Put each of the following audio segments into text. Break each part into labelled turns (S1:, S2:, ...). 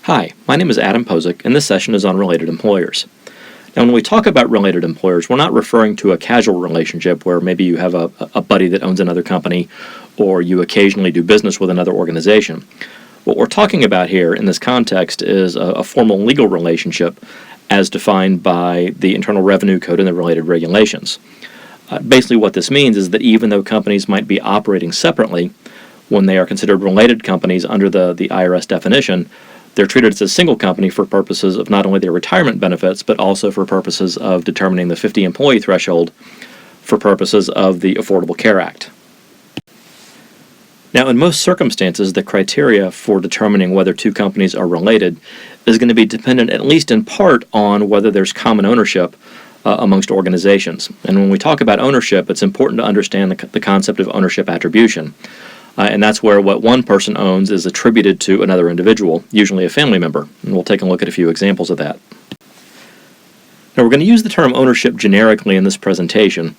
S1: Hi, my name is Adam Posick, and this session is on related employers. Now, when we talk about related employers, we're not referring to a casual relationship where maybe you have a buddy that owns another company or you occasionally do business with another organization. What we're talking about here in this context is a formal legal relationship as defined by the Internal Revenue Code and the related regulations. Basically what this means is that even though companies might be operating separately, when they are considered related companies under the IRS definition, they're treated as a single company for purposes of not only their retirement benefits, but also for purposes of determining the 50-employee threshold for purposes of the Affordable Care Act. Now, in most circumstances, the criteria for determining whether two companies are related is going to be dependent, at least in part, on whether there's common ownership amongst organizations. And when we talk about ownership, it's important to understand the concept of ownership attribution. And that's where what one person owns is attributed to another individual, usually a family member. And we'll take a look at a few examples of that. Now, we're going to use the term ownership generically in this presentation,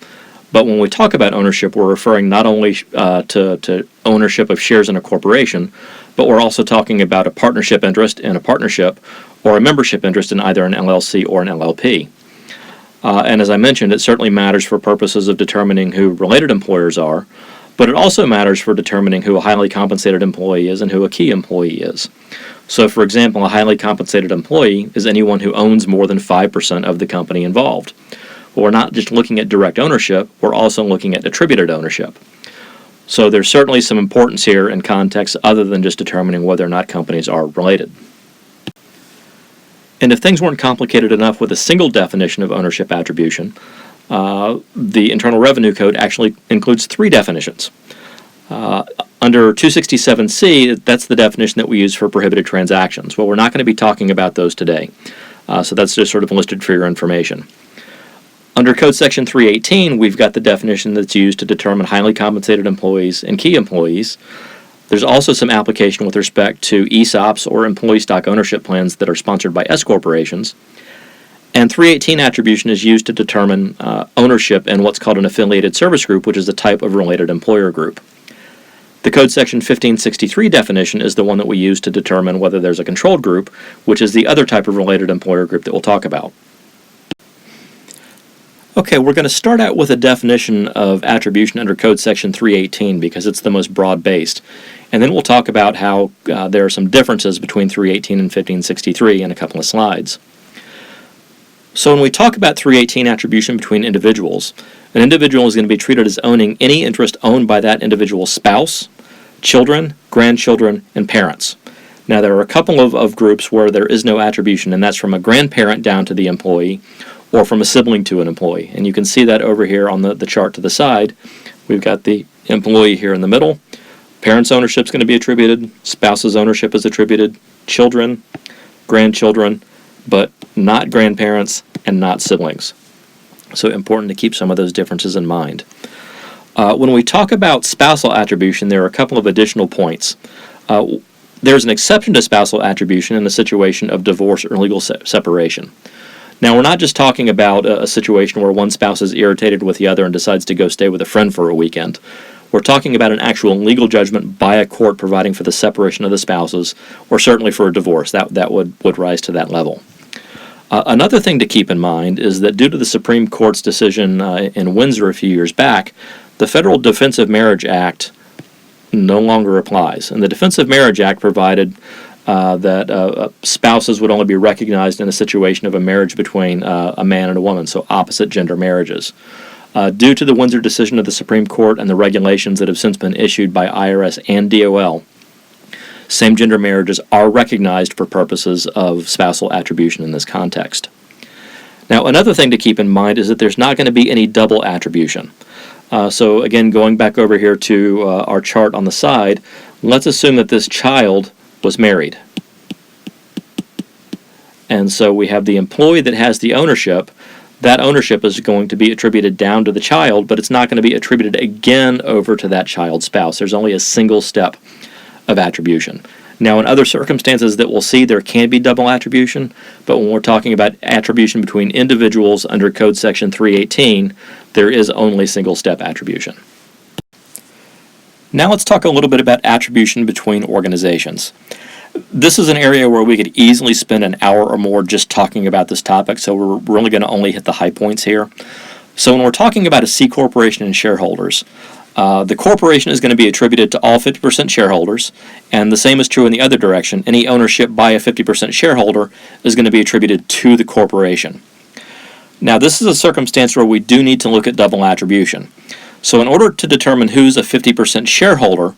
S1: but when we talk about ownership, we're referring not only to ownership of shares in a corporation, but we're also talking about a partnership interest in a partnership or a membership interest in either an LLC or an LLP. And as I mentioned, it certainly matters for purposes of determining who related employers are, but it also matters for determining who a highly compensated employee is and who a key employee is. So, for example, a highly compensated employee is anyone who owns more than 5% of the company involved. Well, we're not just looking at direct ownership, we're also looking at attributed ownership. So there's certainly some importance here in context other than just determining whether or not companies are related. And if things weren't complicated enough with a single definition of ownership attribution, the Internal Revenue Code actually includes three definitions. Under 267C, that's the definition that we use for prohibited transactions. Well, we're not going to be talking about those today, so that's just sort of listed for your information. Under Code Section 318, we've got the definition that's used to determine highly compensated employees and key employees. There's also some application with respect to ESOPs or employee stock ownership plans that are sponsored by S corporations. And 318 attribution is used to determine ownership in what's called an affiliated service group, which is a type of related employer group. The Code Section 1563 definition is the one that we use to determine whether there's a controlled group, which is the other type of related employer group that we'll talk about. Okay, we're going to start out with a definition of attribution under Code Section 318 because it's the most broad-based. And then we'll talk about how there are some differences between 318 and 1563 in a couple of slides. So when we talk about 318 attribution between individuals, an individual is going to be treated as owning any interest owned by that individual's spouse, children, grandchildren, and parents. Now, there are a couple of groups where there is no attribution, and that's from a grandparent down to the employee, or from a sibling to an employee. And you can see that over here on the chart to the side. We've got the employee here in the middle. Parents' ownership is going to be attributed. Spouse's ownership is attributed. Children, grandchildren, but not grandparents and not siblings. So important to keep some of those differences in mind. When we talk about spousal attribution, there are a couple of additional points. There's an exception to spousal attribution in the situation of divorce or legal separation. Now, we're not just talking about a situation where one spouse is irritated with the other and decides to go stay with a friend for a weekend. We're talking about an actual legal judgment by a court providing for the separation of the spouses, or certainly for a divorce. That would rise to that level. Another thing to keep in mind is that due to the Supreme Court's decision in Windsor a few years back, the Federal Defense of Marriage Act no longer applies. And the Defense of Marriage Act provided that spouses would only be recognized in a situation of a marriage between a man and a woman, so opposite gender marriages. Due to the Windsor decision of the Supreme Court and the regulations that have since been issued by IRS and DOL, same-gender marriages are recognized for purposes of spousal attribution in this context. Now, another thing to keep in mind is that there's not going to be any double attribution. So again, going back over here to our chart on the side, let's assume that this child was married. And so we have the employee that has the ownership. That ownership is going to be attributed down to the child, but it's not going to be attributed again over to that child's spouse. There's only a single step of attribution. Now, in other circumstances that we'll see, there can be double attribution, but when we're talking about attribution between individuals under Code Section 318, there is only single-step attribution. Now let's talk a little bit about attribution between organizations. This is an area where we could easily spend an hour or more just talking about this topic, so we're really going to only hit the high points here. So when we're talking about a C corporation and shareholders, the corporation is going to be attributed to all 50% shareholders, and the same is true in the other direction. Any ownership by a 50% shareholder is going to be attributed to the corporation. Now, this is a circumstance where we do need to look at double attribution. So in order to determine who's a 50% shareholder,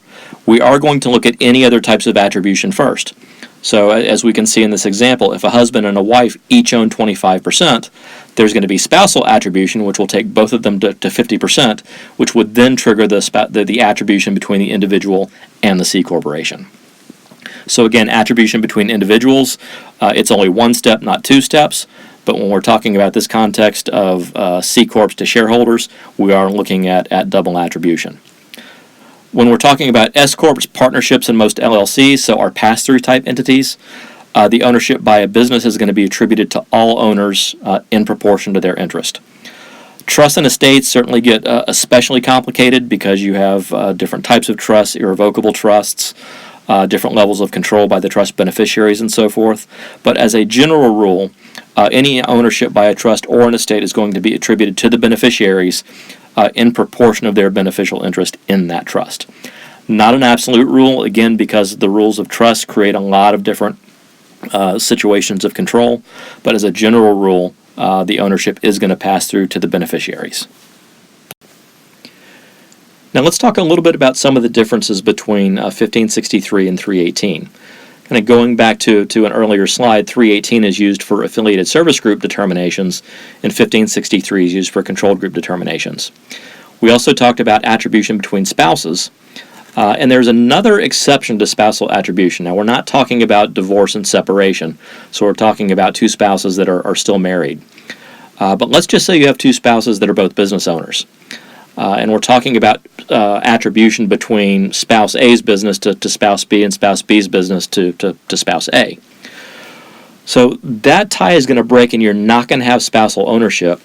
S1: we are going to look at any other types of attribution first. So as we can see in this example, if a husband and a wife each own 25%, there's going to be spousal attribution, which will take both of them to 50%, which would then trigger the attribution between the individual and the C corporation. So again, attribution between individuals, it's only one step, not two steps. But when we're talking about this context of C corps to shareholders, we are looking at double attribution. When we're talking about S corps, partnerships, and most LLCs, so our pass-through type entities, the ownership by a business is going to be attributed to all owners in proportion to their interest. Trusts and estates certainly get especially complicated because you have different types of trusts, irrevocable trusts, different levels of control by the trust beneficiaries, and so forth. But as a general rule, any ownership by a trust or an estate is going to be attributed to the beneficiaries in proportion of their beneficial interest in that trust. Not an absolute rule, again, because the rules of trust create a lot of different situations of control, but as a general rule, the ownership is going to pass through to the beneficiaries. Now let's talk a little bit about some of the differences between 1563 and 318. Kind of going back to an earlier slide, 318 is used for affiliated service group determinations, and 1563 is used for controlled group determinations. We also talked about attribution between spouses, and there's another exception to spousal attribution. Now, we're not talking about divorce and separation, so we're talking about two spouses that are still married. But let's just say you have two spouses that are both business owners. And we're talking about attribution between spouse A's business to spouse B and spouse B's business to spouse A. So that tie is going to break, and you're not going to have spousal ownership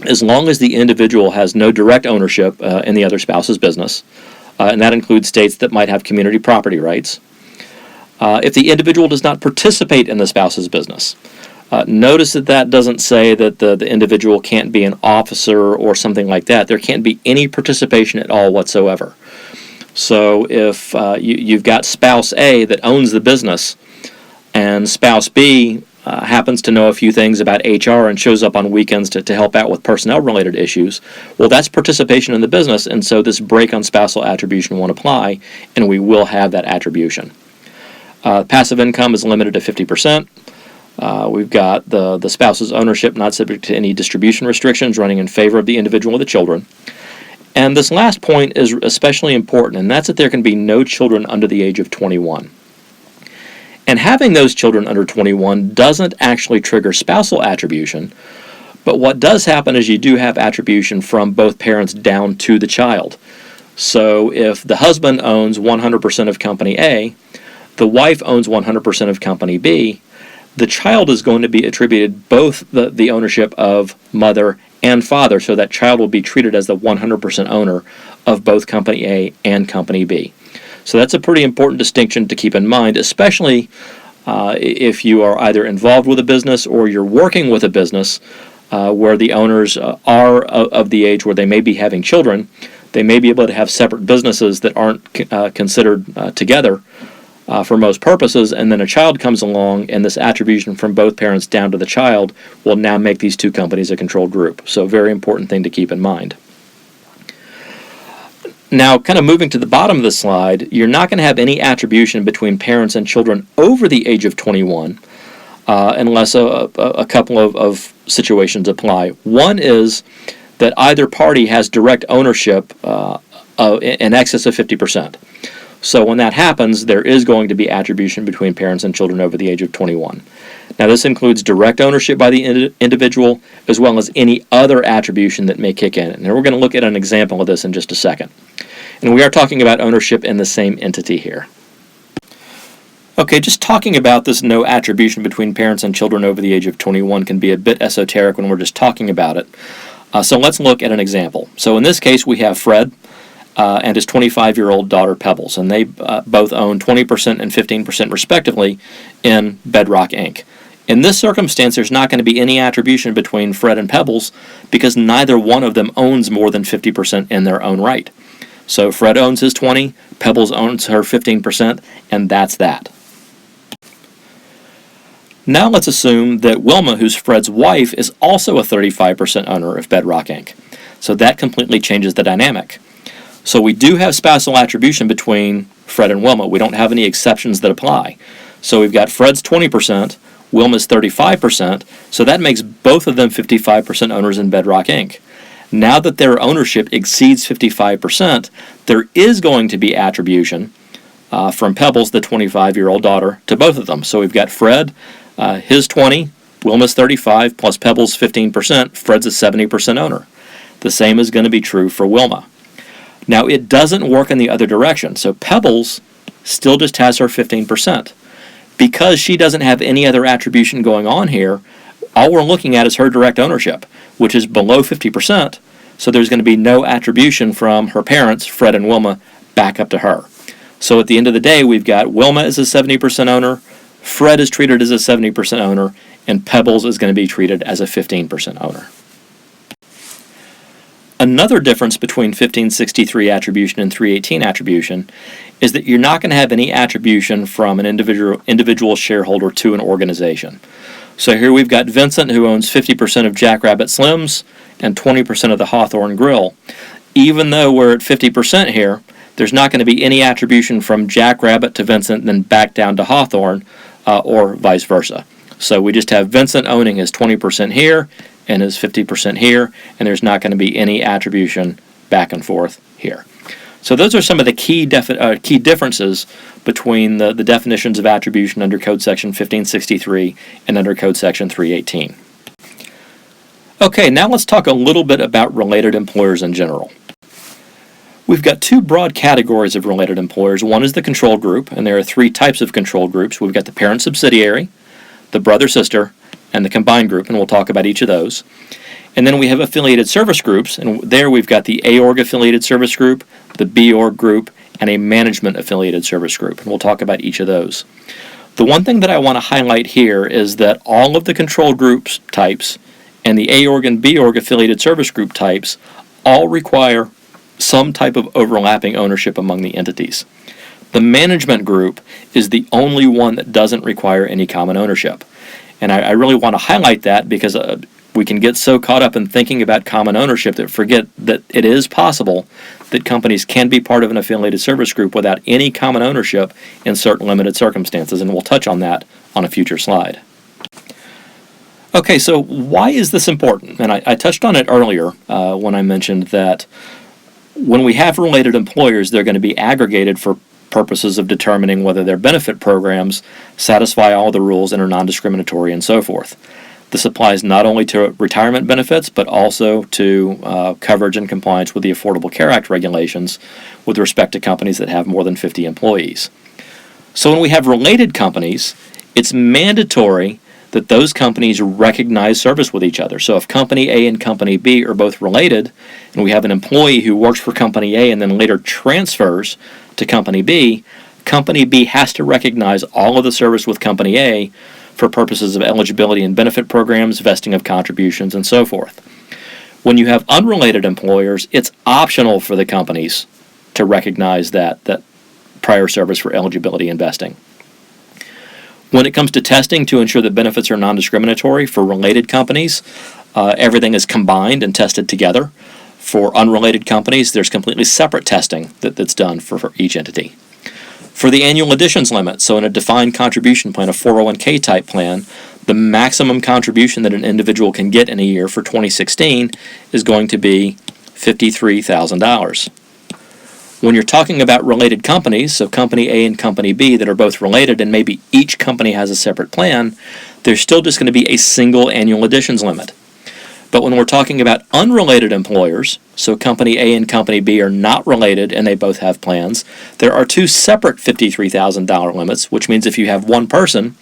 S1: as long as the individual has no direct ownership in the other spouse's business. And that includes states that might have community property rights. If the individual does not participate in the spouse's business. Notice that doesn't say that the individual can't be an officer or something like that. There can't be any participation at all whatsoever. So if you've got spouse A that owns the business and spouse B happens to know a few things about HR and shows up on weekends to help out with personnel-related issues, well, that's participation in the business, and so this break on spousal attribution won't apply, and we will have that attribution. Passive income is limited to 50%. We've got the spouse's ownership not subject to any distribution restrictions, running in favor of the individual or the children. And this last point is especially important, and that's that there can be no children under the age of 21. And having those children under 21 doesn't actually trigger spousal attribution, but what does happen is you do have attribution from both parents down to the child. So if the husband owns 100% of company A, the wife owns 100% of company B, the child is going to be attributed both the ownership of mother and father, so that child will be treated as the 100% owner of both Company A and Company B. So that's a pretty important distinction to keep in mind, especially if you are either involved with a business or you're working with a business where the owners are of the age where they may be having children. They may be able to have separate businesses that aren't considered together for most purposes, and then a child comes along, and this attribution from both parents down to the child will now make these two companies a controlled group. So very important thing to keep in mind. Now, kind of moving to the bottom of the slide, you're not going to have any attribution between parents and children over the age of 21 unless a couple of situations apply. One is that either party has direct ownership in excess of 50%. So when that happens, there is going to be attribution between parents and children over the age of 21. Now this includes direct ownership by the individual as well as any other attribution that may kick in. And we're going to look at an example of this in just a second. And we are talking about ownership in the same entity here. Okay, just talking about this no attribution between parents and children over the age of 21 can be a bit esoteric when we're just talking about it. So let's look at an example. So in this case we have Fred and his 25-year-old daughter Pebbles, and they both own 20% and 15% respectively in Bedrock Inc. In this circumstance, there's not going to be any attribution between Fred and Pebbles because neither one of them owns more than 50% in their own right. So Fred owns his 20, Pebbles owns her 15%, and that's that. Now let's assume that Wilma, who's Fred's wife, is also a 35% owner of Bedrock Inc. So that completely changes the dynamic. So we do have spousal attribution between Fred and Wilma. We don't have any exceptions that apply. So we've got Fred's 20%, Wilma's 35%, so that makes both of them 55% owners in Bedrock Inc. Now that their ownership exceeds 55%, there is going to be attribution from Pebbles, the 25-year-old daughter, to both of them. So we've got Fred, his 20, Wilma's 35, plus Pebbles' 15%, Fred's a 70% owner. The same is going to be true for Wilma. Now, it doesn't work in the other direction, so Pebbles still just has her 15%. Because she doesn't have any other attribution going on here, all we're looking at is her direct ownership, which is below 50%, so there's going to be no attribution from her parents, Fred and Wilma, back up to her. So at the end of the day, we've got Wilma as a 70% owner, Fred is treated as a 70% owner, and Pebbles is going to be treated as a 15% owner. Another difference between 1563 attribution and 318 attribution is that you're not going to have any attribution from an individual shareholder to an organization. So here we've got Vincent, who owns 50% of Jackrabbit Slims and 20% of the Hawthorne Grill. Even though we're at 50% here, there's not going to be any attribution from Jackrabbit to Vincent, then back down to Hawthorne, or vice versa. So we just have Vincent owning his 20% here and his 50% here, and there's not going to be any attribution back and forth here. So those are some of the key differences between the definitions of attribution under Code Section 1563 and under Code Section 318. Okay, now let's talk a little bit about related employers in general. We've got two broad categories of related employers. One is the control group, and there are three types of control groups. We've got the parent subsidiary, the brother-sister, and the combined group, and we'll talk about each of those. And then we have affiliated service groups, and there we've got the A-Org affiliated service group, the B-Org group, and a management affiliated service group, and we'll talk about each of those. The one thing that I want to highlight here is that all of the control groups types and the A-Org and B-Org affiliated service group types all require some type of overlapping ownership among the entities. The management group is the only one that doesn't require any common ownership. And I really want to highlight that because we can get so caught up in thinking about common ownership that forget that it is possible that companies can be part of an affiliated service group without any common ownership in certain limited circumstances, and we'll touch on that on a future slide. Okay, so why is this important? And I touched on it earlier when I mentioned that when we have related employers, they're going to be aggregated for purposes of determining whether their benefit programs satisfy all the rules and are non-discriminatory and so forth. This applies not only to retirement benefits, but also to coverage and compliance with the Affordable Care Act regulations with respect to companies that have more than 50 employees. So when we have related companies, it's mandatory that those companies recognize service with each other. So if Company A and Company B are both related, and we have an employee who works for Company A and then later transfers to Company B has to recognize all of the service with Company A for purposes of eligibility and benefit programs, vesting of contributions, and so forth. When you have unrelated employers, it's optional for the companies to recognize that prior service for eligibility and vesting. When it comes to testing to ensure that benefits are non-discriminatory for related companies, everything is combined and tested together. For unrelated companies, there's completely separate testing that's done for each entity. For the annual additions limit, so in a defined contribution plan, a 401k type plan, the maximum contribution that an individual can get in a year for 2016 is going to be $53,000. When you're talking about related companies, so Company A and Company B that are both related and maybe each company has a separate plan, there's still just going to be a single annual additions limit. But when we're talking about unrelated employers, so Company A and Company B are not related and they both have plans, there are two separate $53,000 limits, which means if you have one person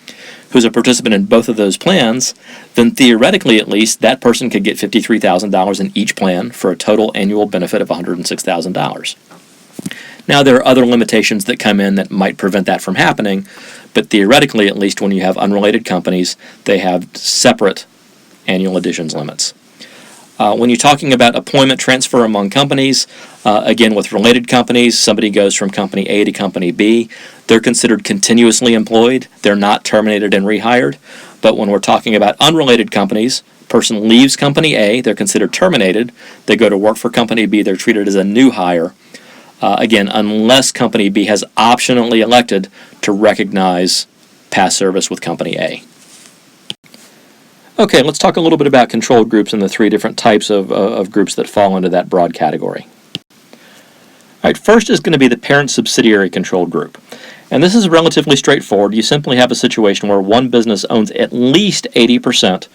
S1: who's a participant in both of those plans, then theoretically at least that person could get $53,000 in each plan for a total annual benefit of $106,000. Now, there are other limitations that come in that might prevent that from happening, but theoretically, at least when you have unrelated companies, they have separate annual additions limits. When you're talking about employment transfer among companies, again, with related companies, somebody goes from company A to company B, they're considered continuously employed. They're not terminated and rehired. But when we're talking about unrelated companies, person leaves company A, they're considered terminated. They go to work for company B, they're treated as a new hire. Again, unless company B has optionally elected to recognize past service with company A. Okay, let's talk a little bit about controlled groups and the three different types of groups that fall into that broad category. All right, first is going to be the parent-subsidiary controlled group. And this is relatively straightforward. You simply have a situation where one business owns at least 80%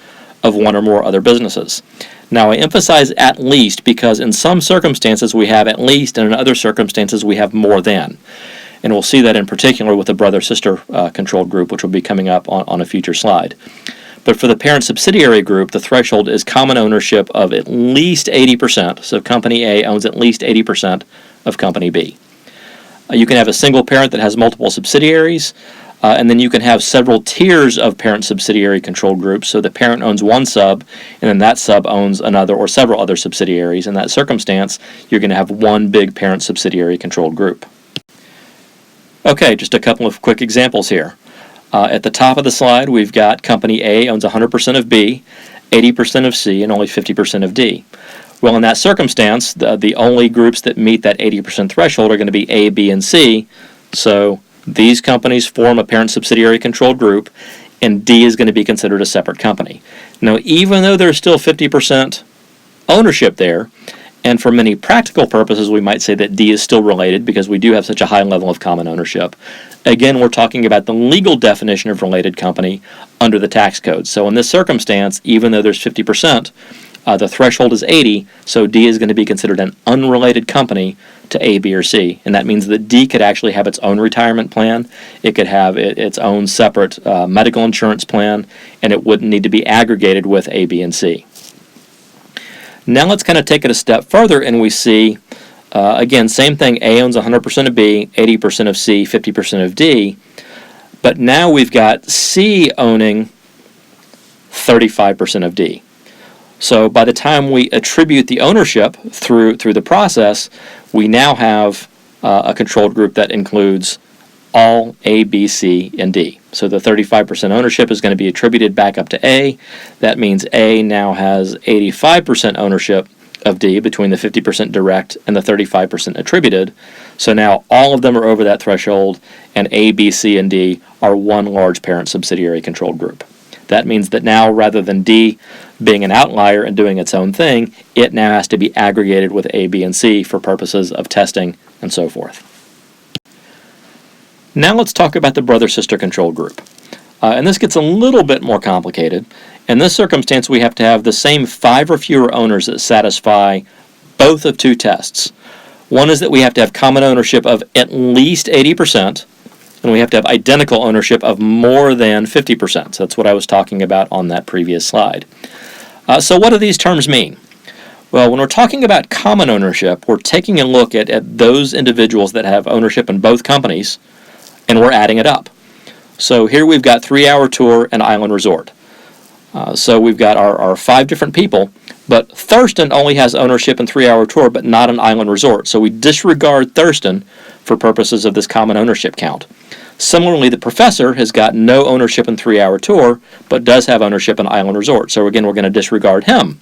S1: of one or more other businesses. Now, I emphasize at least because in some circumstances we have at least, and in other circumstances we have more than. And we'll see that in particular with the brother-sister controlled group, which will be coming up on a future slide. But for the parent-subsidiary group, the threshold is common ownership of at least 80%. So company A owns at least 80% of company B. You can have a single parent that has multiple subsidiaries, and then you can have several tiers of parent-subsidiary controlled groups. So the parent owns one sub, and then that sub owns another or several other subsidiaries. In that circumstance, you're going to have one big parent-subsidiary controlled group. Okay, just a couple of quick examples here. At the top of the slide, we've got company A owns 100% of B, 80% of C, and only 50% of D. Well, in that circumstance, the only groups that meet that 80% threshold are going to be A, B, and C. So these companies form a parent-subsidiary controlled group, and D is going to be considered a separate company. Now, even though there's still 50% ownership there, and for many practical purposes, we might say that D is still related because we do have such a high level of common ownership. Again, we're talking about the legal definition of related company under the tax code. So in this circumstance, even though there's 50%, the threshold is 80, so D is going to be considered an unrelated company to A, B, or C. And that means that D could actually have its own retirement plan, it could have its own separate medical insurance plan, and it wouldn't need to be aggregated with A, B, and C. Now let's kind of take it a step further and we see, again, same thing, A owns 100% of B, 80% of C, 50% of D, but now we've got C owning 35% of D. So by the time we attribute the ownership through the process, we now have a controlled group that includes all A, B, C, and D. So the 35% ownership is going to be attributed back up to A. That means A now has 85% ownership of D between the 50% direct and the 35% attributed. So now all of them are over that threshold, and A, B, C, and D are one large parent-subsidiary controlled group. That means that now, rather than D being an outlier and doing its own thing, it now has to be aggregated with A, B, and C for purposes of testing and so forth. Now let's talk about the brother-sister control group. And this gets a little bit more complicated. In this circumstance, we have to have the same 5 or fewer owners that satisfy both of two tests. One is that we have to have common ownership of at least 80%, and we have to have identical ownership of more than 50%. So that's what I was talking about on that previous slide. So what do these terms mean? Well, when we're talking about common ownership, we're taking a look at those individuals that have ownership in both companies, and we're adding it up. So here we've got 3 Hour Tour and Island Resort. So we've got our 5 different people, but Thurston only has ownership in 3 Hour Tour, but not an Island Resort. So we disregard Thurston for purposes of this common ownership count. Similarly, the professor has got no ownership in 3 Hour Tour, but does have ownership in Island Resort. So again, we're going to disregard him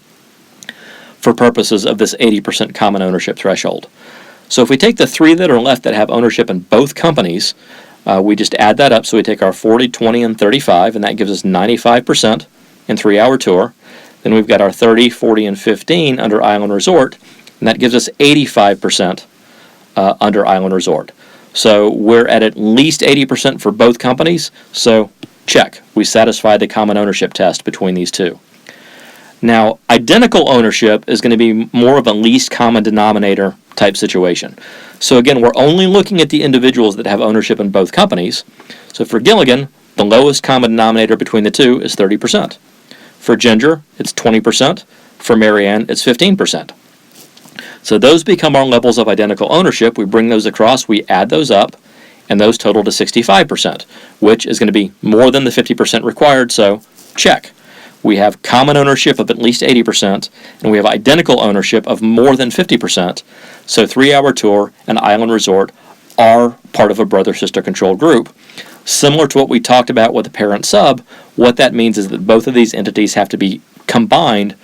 S1: for purposes of this 80% common ownership threshold. So if we take the 3 that are left that have ownership in both companies, we just add that up. So we take our 40, 20, and 35, and that gives us 95% in 3 Hour Tour. Then we've got our 30, 40, and 15 under Island Resort, and that gives us 85% under Island Resort. So we're at least 80% for both companies, so check. We satisfy the common ownership test between these two. Now, identical ownership is going to be more of a least common denominator type situation. So again, we're only looking at the individuals that have ownership in both companies. So for Gilligan, the lowest common denominator between the two is 30%. For Ginger, it's 20%. For Marianne, it's 15%. So those become our levels of identical ownership. We bring those across, we add those up, and those total to 65%, which is going to be more than the 50% required, so check. We have common ownership of at least 80%, and we have identical ownership of more than 50%, so 3 Hour Tour and Island Resort are part of a brother-sister controlled group. Similar to what we talked about with the parent sub, what that means is that both of these entities have to be combined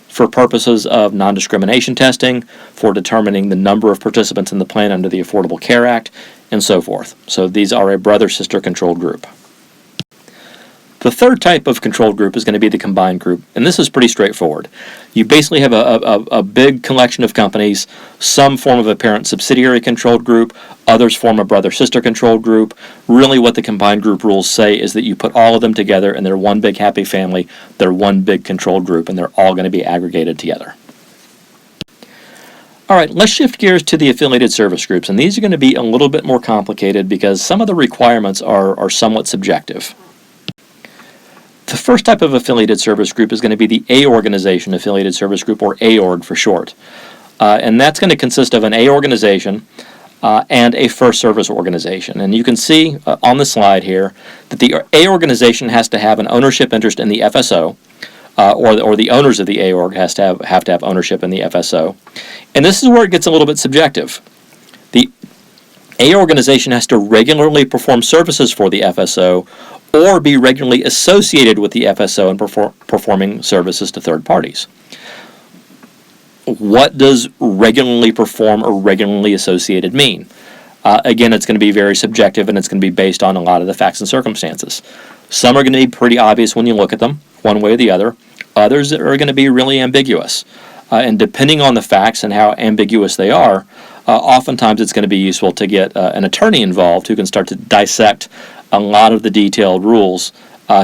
S1: for purposes of non-discrimination testing, for determining the number of participants in the plan under the Affordable Care Act, and so forth. So these are a brother-sister controlled group. The third type of controlled group is going to be the combined group, and this is pretty straightforward. You basically have a big collection of companies, some form of a parent subsidiary controlled group, others form a brother-sister controlled group. Really what the combined group rules say is that you put all of them together and they're one big happy family, they're one big controlled group, and they're all going to be aggregated together. All right, let's shift gears to the affiliated service groups, and these are going to be a little bit more complicated because some of the requirements are somewhat subjective. The first type of affiliated service group is going to be the A organization affiliated service group, or AORG for short. And that's going to consist of an A organization and a first service organization. And you can see on the slide here that the A organization has to have an ownership interest in the FSO, or the owners of the AORG have to have ownership in the FSO. And this is where it gets a little bit subjective. The A organization has to regularly perform services for the FSO or be regularly associated with the FSO and performing services to third parties. What does regularly perform or regularly associated mean? Again, it's going to be very subjective, and it's going to be based on a lot of the facts and circumstances. Some are going to be pretty obvious when you look at them, one way or the other. Others are going to be really ambiguous. And depending on the facts and how ambiguous they are, oftentimes it's going to be useful to get an attorney involved who can start to dissect a lot of the detailed rules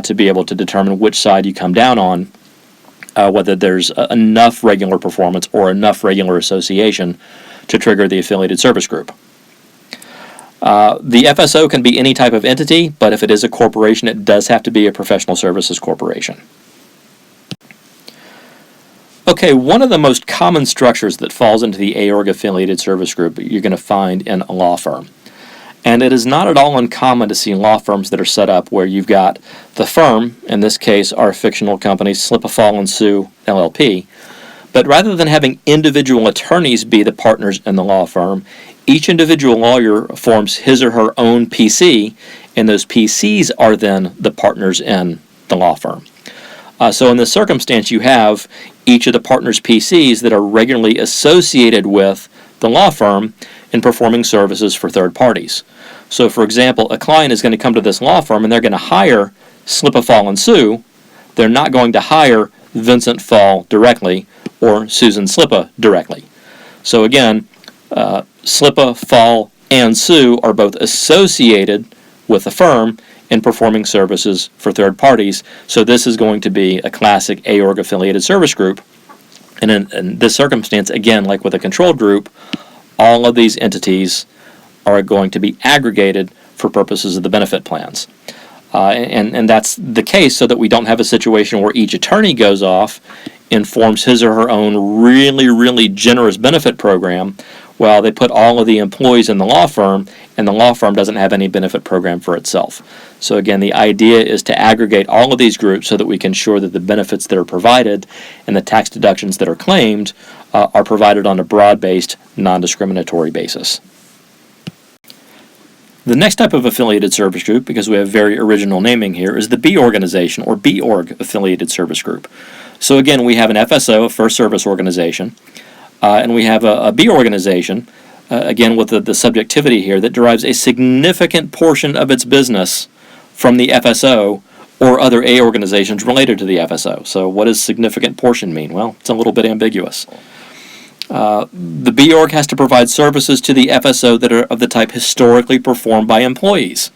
S1: to be able to determine which side you come down on, whether there's enough regular performance or enough regular association to trigger the affiliated service group. The FSO can be any type of entity, but if it is a corporation, it does have to be a professional services corporation. Okay, one of the most common structures that falls into the AORG affiliated service group you're going to find in a law firm. And it is not at all uncommon to see law firms that are set up where you've got the firm, in this case our fictional company Slip a Fall and Sue LLP, but rather than having individual attorneys be the partners in the law firm, each individual lawyer forms his or her own PC, and those PCs are then the partners in the law firm. So in this circumstance, you have each of the partners' PCs that are regularly associated with the law firm in performing services for third parties. So for example, a client is going to come to this law firm and they're going to hire Slip a Fall and Sue. They're not going to hire Vincent Fall directly or Susan Slippa directly. So again, Slippa, Fall, and Sue are both associated with the firm in performing services for third parties. So this is going to be a classic AORG affiliated service group. And in this circumstance, again, like with a controlled group, all of these entities are going to be aggregated for purposes of the benefit plans. And that's the case so that we don't have a situation where each attorney goes off and forms his or her own really, really generous benefit program while they put all of the employees in the law firm, and the law firm doesn't have any benefit program for itself. So again, the idea is to aggregate all of these groups so that we can ensure that the benefits that are provided and the tax deductions that are claimed are provided on a broad-based, non-discriminatory basis. The next type of affiliated service group, because we have very original naming here, is the B organization, or BORG affiliated service group. So again, we have an FSO, a first service organization, and we have a B organization, again with the subjectivity here, that derives a significant portion of its business from the FSO or other A organizations related to the FSO. So what does significant portion mean? Well, it's a little bit ambiguous. The B org has to provide services to the FSO that are of the type historically performed by employees.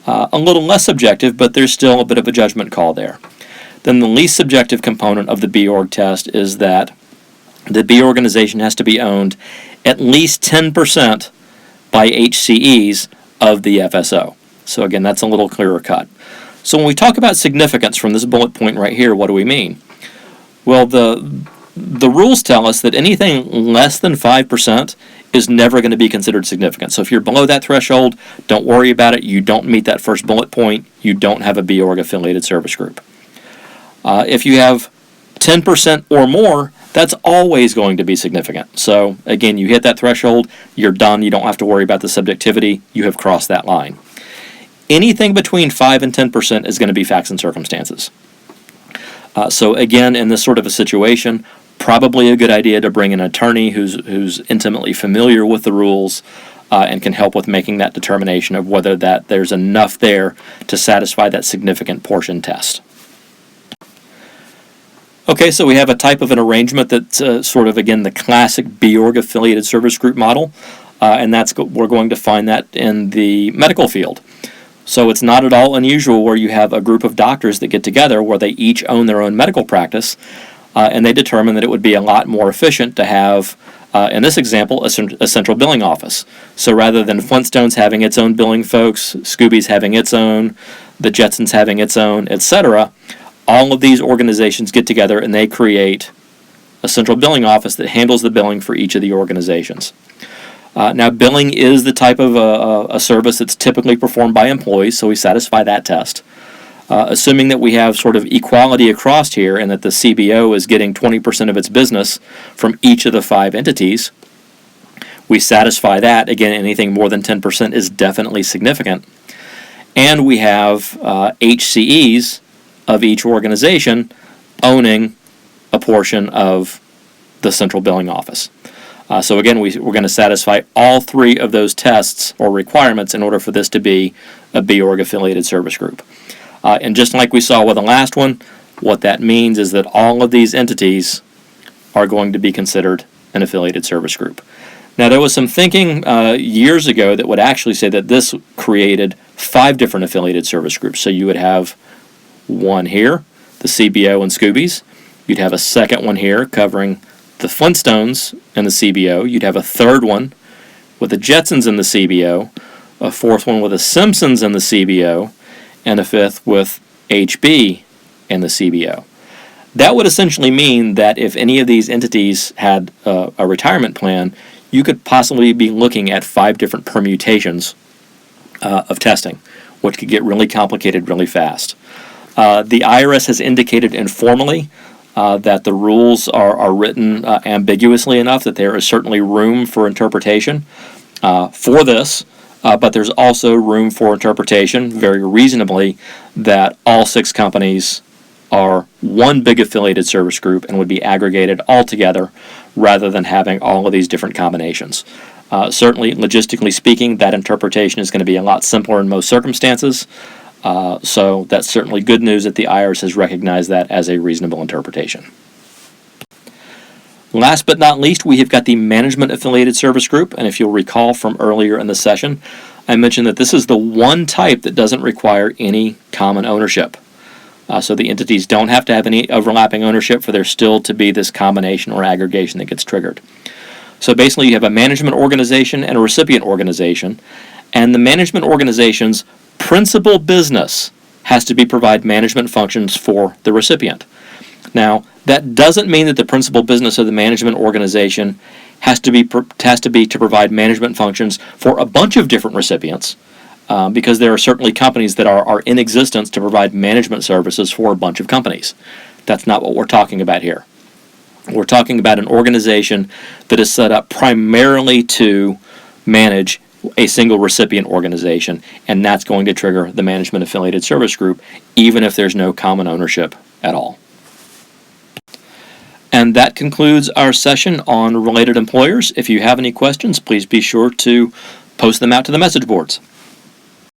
S1: A little less subjective, but there's still a bit of a judgment call there. Then the least subjective component of the B org test is that the B organization has to be owned at least 10% by HCEs of the FSO. So again, that's a little clearer cut. So when we talk about significance from this bullet point right here, what do we mean? Well, the the rules tell us that anything less than 5% is never going to be considered significant. So if you're below that threshold, don't worry about it. You don't meet that first bullet point. You don't have a B Org affiliated service group. If you have 10% or more, that's always going to be significant. So again, you hit that threshold, you're done. You don't have to worry about the subjectivity. You have crossed that line. Anything between 5 and 10% is going to be facts and circumstances. So again, in this sort of a situation, probably a good idea to bring an attorney who's intimately familiar with the rules and can help with making that determination of whether that there's enough there to satisfy that significant portion test. Okay, so we have a type of an arrangement that's sort of, again, the classic B Org affiliated service group model, and we're going to find that in the medical field. So it's not at all unusual where you have a group of doctors that get together where they each own their own medical practice, and they determine that it would be a lot more efficient to have, in this example, a central billing office. So rather than Flintstones having its own billing folks, Scooby's having its own, the Jetsons having its own, etc., all of these organizations get together and they create a central billing office that handles the billing for each of the organizations. Now, billing is the type of a service that's typically performed by employees, so we satisfy that test. Assuming that we have sort of equality across here and that the CBO is getting 20% of its business from each of the 5 entities, we satisfy that. Again, anything more than 10% is definitely significant. And we have HCEs of each organization owning a portion of the central billing office. So again, we're going to satisfy all 3 of those tests or requirements in order for this to be a B Org affiliated service group. And just like we saw with the last one, what that means is that all of these entities are going to be considered an affiliated service group. Now, there was some thinking years ago that would actually say that this created 5 different affiliated service groups. So you would have one here, the CBO and Scoobies. You'd have a second one here covering the Flintstones and the CBO. You'd have a third one with the Jetsons and the CBO, a fourth one with the Simpsons and the CBO, and a fifth with HB and the CBO. That would essentially mean that if any of these entities had a retirement plan, you could possibly be looking at 5 different permutations of testing, which could get really complicated really fast. The IRS has indicated informally that the rules are written ambiguously enough that there is certainly room for interpretation for this, but there's also room for interpretation, very reasonably, that all 6 companies are one big affiliated service group and would be aggregated all together rather than having all of these different combinations. Certainly, logistically speaking, that interpretation is going to be a lot simpler in most circumstances. So that's certainly good news that the IRS has recognized that as a reasonable interpretation. Last but not least, we have got the management affiliated service group, and if you'll recall from earlier in the session, I mentioned that this is the one type that doesn't require any common ownership. So the entities don't have to have any overlapping ownership for there still to be this combination or aggregation that gets triggered. So basically you have a management organization and a recipient organization, and the management organization's principal business has to be provide management functions for the recipient. Now, that doesn't mean that the principal business of the management organization has to be to provide management functions for a bunch of different recipients, because there are certainly companies that are in existence to provide management services for a bunch of companies. That's not what we're talking about here. We're talking about an organization that is set up primarily to manage a single recipient organization, and that's going to trigger the management affiliated service group, even if there's no common ownership at all. And that concludes our session on related employers. If you have any questions, please be sure to post them out to the message boards.